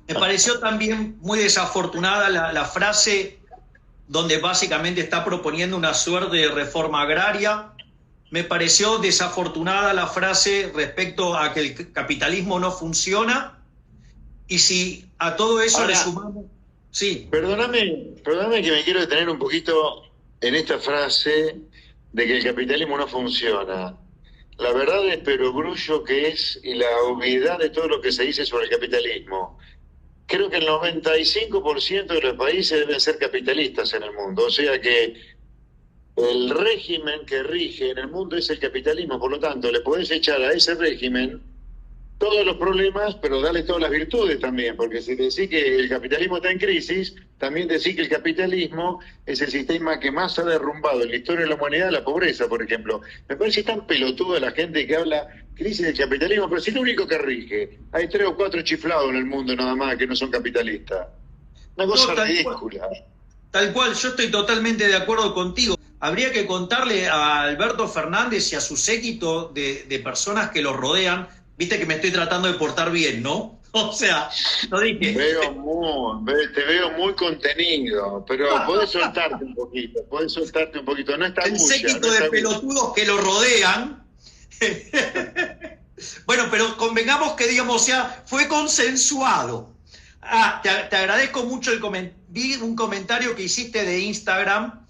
Me pareció también muy desafortunada la frase donde básicamente está proponiendo una suerte de reforma agraria. Me pareció desafortunada la frase respecto a que el capitalismo no funciona. Y si a todo eso le Ahora, sumamos... Sí, perdóname que me quiero detener un poquito en esta frase de que el capitalismo no funciona. La verdad es perogrullo que es y la obviedad de todo lo que se dice sobre el capitalismo. Creo que el 95% de los países deben ser capitalistas en el mundo, o sea que el régimen que rige en el mundo es el capitalismo, por lo tanto, le podés echar a ese régimen todos los problemas, pero darle todas las virtudes también, porque si decís que el capitalismo está en crisis, también decís que el capitalismo es el sistema que más ha derrumbado en la historia de la humanidad la pobreza, por ejemplo. Me parece tan pelotuda la gente que habla crisis del capitalismo, pero si es lo único que rige. Hay 3 o 4 chiflados en el mundo nada más que no son capitalistas. Una no, cosa ridícula. tal cual, yo estoy totalmente de acuerdo contigo. Habría que contarle a Alberto Fernández y a su séquito de personas que lo rodean, viste que me estoy tratando de portar bien, ¿no? O sea, lo dije. Te veo muy contenido, pero podés soltarte un poquito, no está El bulla, séquito no de está bulla. pelotudos que lo rodean. Bueno, pero convengamos que, digamos, o sea, fue consensuado. Te agradezco mucho vi un comentario que hiciste de Instagram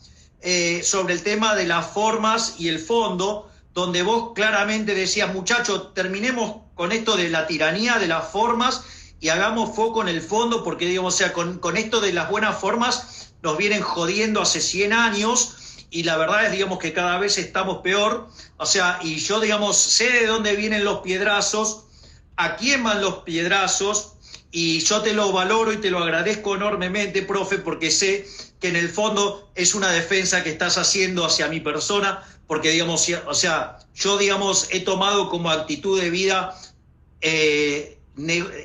sobre el tema de las formas y el fondo, donde vos claramente decías, muchachos, terminemos con esto de la tiranía de las formas y hagamos foco en el fondo, porque, digamos, o sea, con esto de las buenas formas nos vienen jodiendo hace 100 años y la verdad es, digamos, que cada vez estamos peor. O sea, y yo, digamos, sé de dónde vienen los piedrazos, a quién van los piedrazos, y yo te lo valoro y te lo agradezco enormemente, profe, porque sé que en el fondo es una defensa que estás haciendo hacia mi persona, porque, digamos, o sea, yo, digamos, he tomado como actitud de vida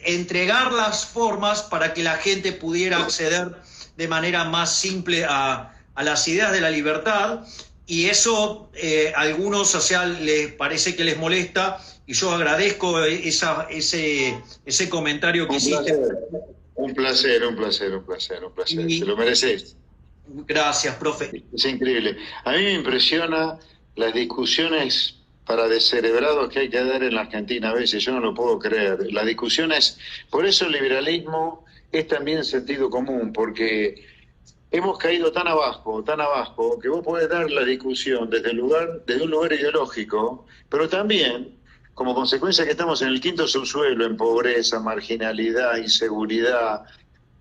entregar las formas para que la gente pudiera acceder de manera más simple a las ideas de la libertad, y eso a algunos, o sea, les parece que les molesta, y yo agradezco ese comentario que Un hiciste. placer, un placer, un placer, un placer, un placer. Te Y lo mereces. gracias, profe. Es increíble. A mí me impresiona las discusiones para descerebrados que hay que dar en la Argentina a veces. Yo no lo puedo creer. Las discusiones, por eso el liberalismo es también sentido común, porque hemos caído tan abajo, que vos podés dar la discusión desde un lugar ideológico, pero también como consecuencia que estamos en el quinto subsuelo, en pobreza, marginalidad, inseguridad.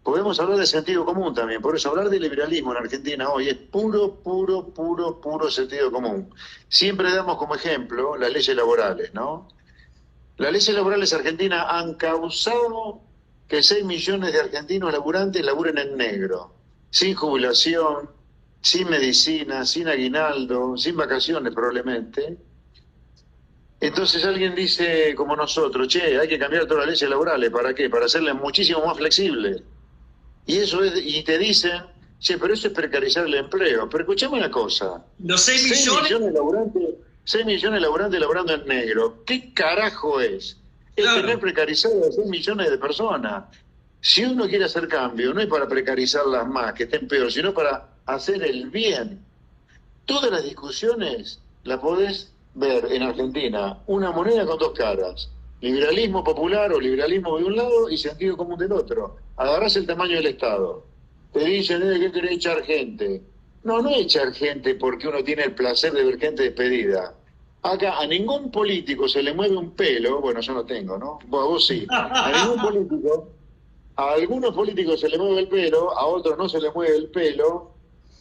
Podemos hablar de sentido común también, por eso hablar de liberalismo en Argentina hoy es puro, puro, puro, puro sentido común. Siempre damos como ejemplo las leyes laborales, ¿no? Las leyes laborales argentinas han causado que 6 millones de argentinos laburantes laburen en negro, sin jubilación, sin medicina, sin aguinaldo, sin vacaciones probablemente. Entonces alguien dice como nosotros, che, hay que cambiar todas las leyes laborales, ¿para qué? Para hacerlas muchísimo más flexibles. Y te dicen, che, pero eso es precarizar el empleo. Pero escuchame una cosa, Los 6 6 millones, millones de laburantes, 6 millones de laburantes laburando en negro. ¿Qué carajo es? Es tener claro. precarizado a 6 millones de personas. Si uno quiere hacer cambio, no es para precarizarlas más, que estén peor, sino para hacer el bien. Todas las discusiones las podés ver en Argentina, una moneda con dos caras. Liberalismo popular o liberalismo de un lado y sentido común del otro. Agarrás el tamaño del Estado. Te dicen, ¿qué querés echar gente? No, no echar gente porque uno tiene el placer de ver gente despedida. Acá a ningún político se le mueve un pelo, bueno, yo no tengo, ¿no? Vos sí. A ningún político, a algunos políticos se le mueve el pelo, a otros no se le mueve el pelo,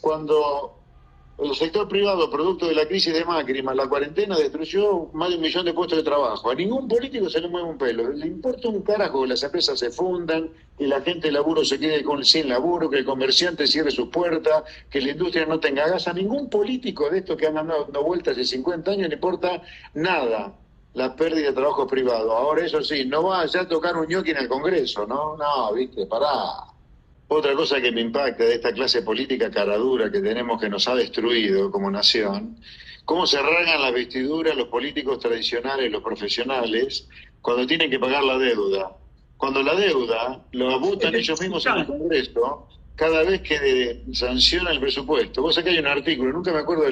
cuando el sector privado, producto de la crisis de Macri, más la cuarentena, destruyó más de 1 millón de puestos de trabajo. A ningún político se le mueve un pelo. Le importa un carajo que las empresas se fundan, que la gente de laburo se quede sin laburo, que el comerciante cierre sus puertas, que la industria no tenga gas. A ningún político de estos que han dado vueltas hace 50 años le importa nada la pérdida de trabajo privado. Ahora, eso sí, no va ya a tocar un ñoqui en el Congreso, ¿no? No, viste, pará. Otra cosa que me impacta de esta clase política caradura que tenemos, que nos ha destruido como nación, cómo se rasgan las vestiduras los políticos tradicionales, los profesionales, cuando tienen que pagar la deuda. cuando la deuda lo votan ellos mismos en el Congreso cada vez que sanciona el presupuesto. Vos sabés que hay un artículo, nunca me acuerdo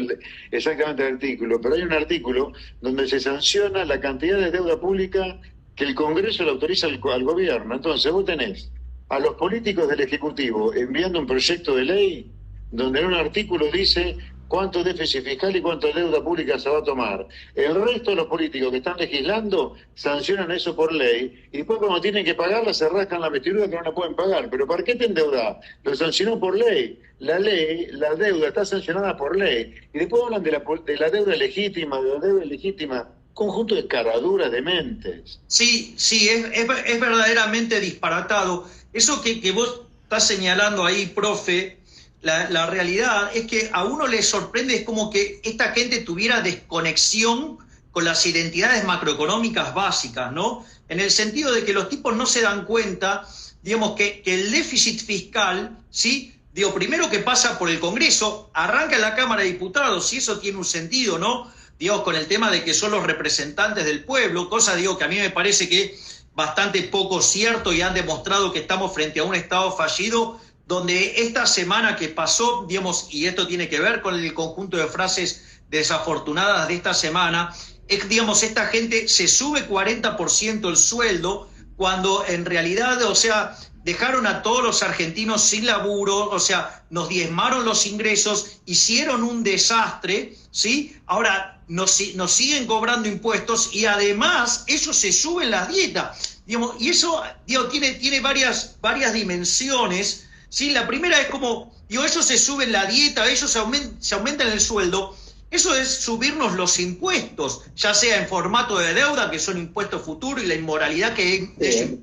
exactamente del artículo, pero hay un artículo donde se sanciona la cantidad de deuda pública que el Congreso le autoriza al gobierno. Entonces vos tenés a los políticos del Ejecutivo enviando un proyecto de ley donde en un artículo dice cuánto déficit fiscal y cuánta deuda pública se va a tomar. El resto de los políticos que están legislando sancionan eso por ley y después cuando tienen que pagarla se rascan la vestidura que no la pueden pagar. ¿Pero para qué te endeudás? Lo sancionó por ley. La deuda está sancionada por ley. Y después hablan de la deuda legítima, de la deuda ilegítima. Conjunto de caraduras dementes. Sí, es verdaderamente disparatado. Eso que vos estás señalando ahí, profe, la realidad es que a uno le sorprende, es como que esta gente tuviera desconexión con las identidades macroeconómicas básicas, ¿no? En el sentido de que los tipos no se dan cuenta, digamos, que el déficit fiscal, ¿sí? Digo, primero que pasa por el Congreso, arranca en la Cámara de Diputados, si eso tiene un sentido, ¿no? Digo, con el tema de que son los representantes del pueblo, cosa, digo, que a mí me parece que bastante poco cierto y han demostrado que estamos frente a un Estado fallido, donde esta semana que pasó, digamos, y esto tiene que ver con el conjunto de frases desafortunadas de esta semana, es, digamos, esta gente se sube 40% el sueldo, cuando en realidad, o sea, dejaron a todos los argentinos sin laburo, o sea, nos diezmaron los ingresos, hicieron un desastre, ¿sí? Ahora nos siguen cobrando impuestos y además ellos se suben las dietas, digamos, y eso, digo, tiene varias dimensiones, ¿sí? La primera es como, digo, ellos se suben la dieta, ellos se aumentan el sueldo. Eso es subirnos los impuestos, ya sea en formato de deuda, que son impuestos futuros, y la inmoralidad que eso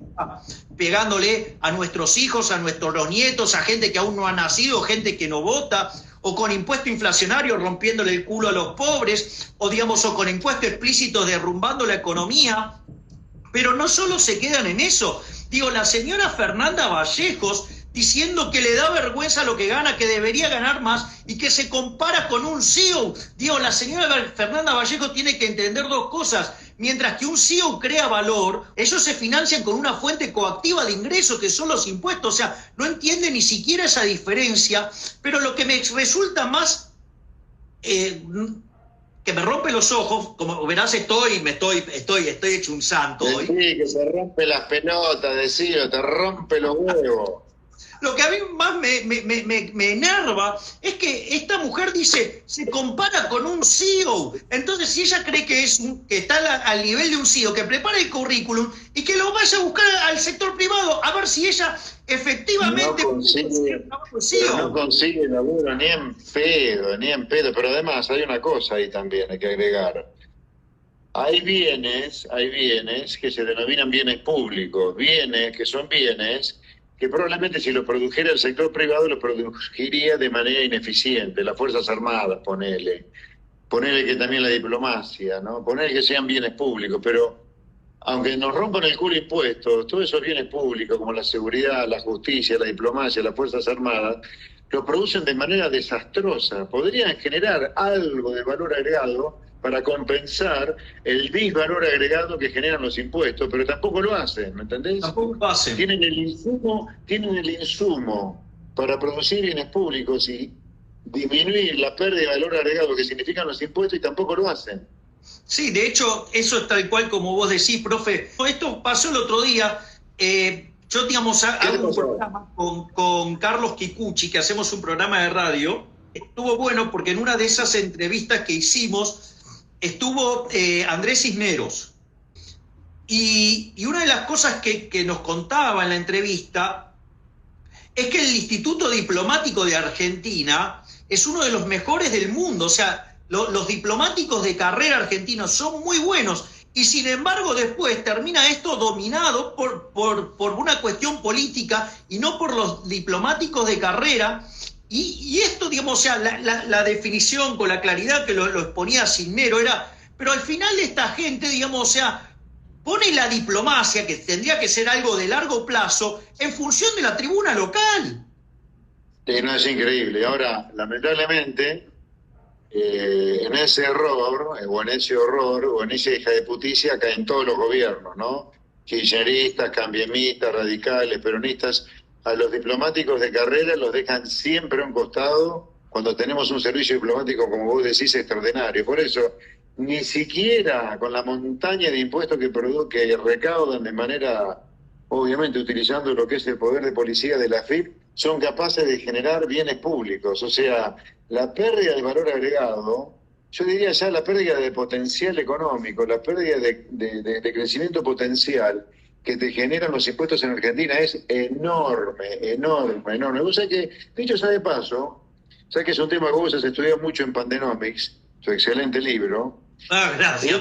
pegándole a nuestros hijos, a nuestros nietos, a gente que aún no ha nacido, gente que no vota, o con impuesto inflacionario rompiéndole el culo a los pobres, o digamos, o con impuestos explícitos derrumbando la economía. Pero no solo se quedan en eso. Digo, la señora Fernanda Vallejos diciendo que le da vergüenza lo que gana, que debería ganar más y que se compara con un CEO. Digo, la señora Fernanda Vallejo tiene que entender dos cosas. Mientras que un CEO crea valor, ellos se financian con una fuente coactiva de ingresos que son los impuestos. O sea, no entiende ni siquiera esa diferencia. Pero lo que me resulta más que me rompe los ojos, como verás, estoy hecho un santo hoy. Sí, que se rompe las pelotas, decilo, te rompe los huevos. Lo que a mí más me enerva es que esta mujer dice, se compara con un CEO. Entonces, si ella cree que está al nivel de un CEO, que prepare el currículum y que lo vaya a buscar al sector privado, a ver si ella efectivamente no consigue laburo ni en pedo. Pero además hay una cosa ahí también, hay que agregar. Hay bienes que se denominan bienes públicos, bienes que son bienes que probablemente si lo produjera el sector privado lo produciría de manera ineficiente, las Fuerzas Armadas, ponele que también la diplomacia, ¿no? Ponele que sean bienes públicos, pero aunque nos rompan el culo impuestos, todos esos bienes públicos como la seguridad, la justicia, la diplomacia, las Fuerzas Armadas, lo producen de manera desastrosa. Podrían generar algo de valor agregado para compensar el disvalor agregado que generan los impuestos, pero tampoco lo hacen, ¿me entendés? Tampoco lo hacen. Tienen el insumo para producir bienes públicos y disminuir la pérdida de valor agregado que significan los impuestos y tampoco lo hacen. Sí, de hecho, eso es tal cual como vos decís, profe. Esto pasó el otro día. Yo, digamos, hago un programa con Carlos Kikuchi, que hacemos un programa de radio. Estuvo bueno porque en una de esas entrevistas que hicimos estuvo Andrés Cisneros. Y una de las cosas que nos contaba en la entrevista es que el Instituto Diplomático de Argentina es uno de los mejores del mundo. O sea, los diplomáticos de carrera argentinos son muy buenos. Y sin embargo después termina esto dominado por una cuestión política y no por los diplomáticos de carrera. Y esto, digamos, o sea, la definición con la claridad que lo exponía Cisneros era, pero al final esta gente, digamos, o sea, pone la diplomacia, que tendría que ser algo de largo plazo, en función de la tribuna local. Sí, no, es increíble. Ahora, lamentablemente, en ese error, o en ese horror, o en esa hija de puticia caen todos los gobiernos, ¿no? kirchneristas, cambiemistas, radicales, peronistas, a los diplomáticos de carrera los dejan siempre a un costado cuando tenemos un servicio diplomático, como vos decís, extraordinario. Por eso, ni siquiera con la montaña de impuestos que recaudan de manera, obviamente utilizando lo que es el poder de policía de la AFIP, son capaces de generar bienes públicos. O sea, la pérdida de valor agregado, yo diría ya la pérdida de potencial económico, la pérdida de crecimiento potencial que te generan los impuestos en Argentina es enorme, enorme, enorme. Vos sabés que, dicho sea de paso, sabés que es un tema que vos has estudiado mucho en Pandenomics, su excelente libro. Ah, gracias.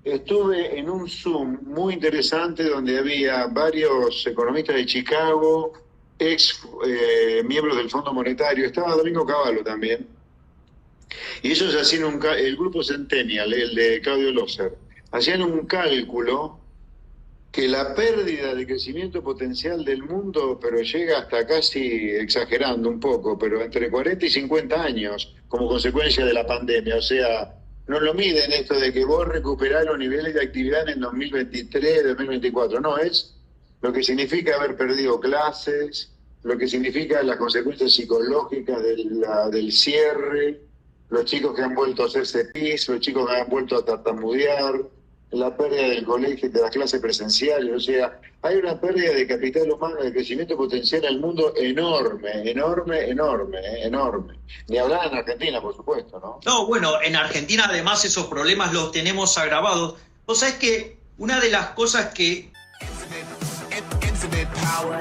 Estuve en un Zoom muy interesante donde había varios economistas de Chicago, miembros del Fondo Monetario, estaba Domingo Cavallo también, y ellos hacían el grupo Centennial, el de Claudio Loser, hacían un cálculo que la pérdida de crecimiento potencial del mundo, pero llega hasta casi, exagerando un poco, pero entre 40 y 50 años como consecuencia de la pandemia. O sea, no lo miden esto de que vos recuperás los niveles de actividad en el 2023, 2024. No, es lo que significa haber perdido clases, lo que significa las consecuencias psicológicas del cierre, los chicos que han vuelto a hacerse pis, los chicos que han vuelto a tartamudear, la pérdida del colegio, de las clases presenciales. O sea, hay una pérdida de capital humano, de crecimiento potencial en el mundo enorme, enorme, enorme, enorme. Ni hablar en Argentina, por supuesto, ¿no? No, bueno, en Argentina además esos problemas los tenemos agravados. Vos sabés que una de las cosas que... Infinite power.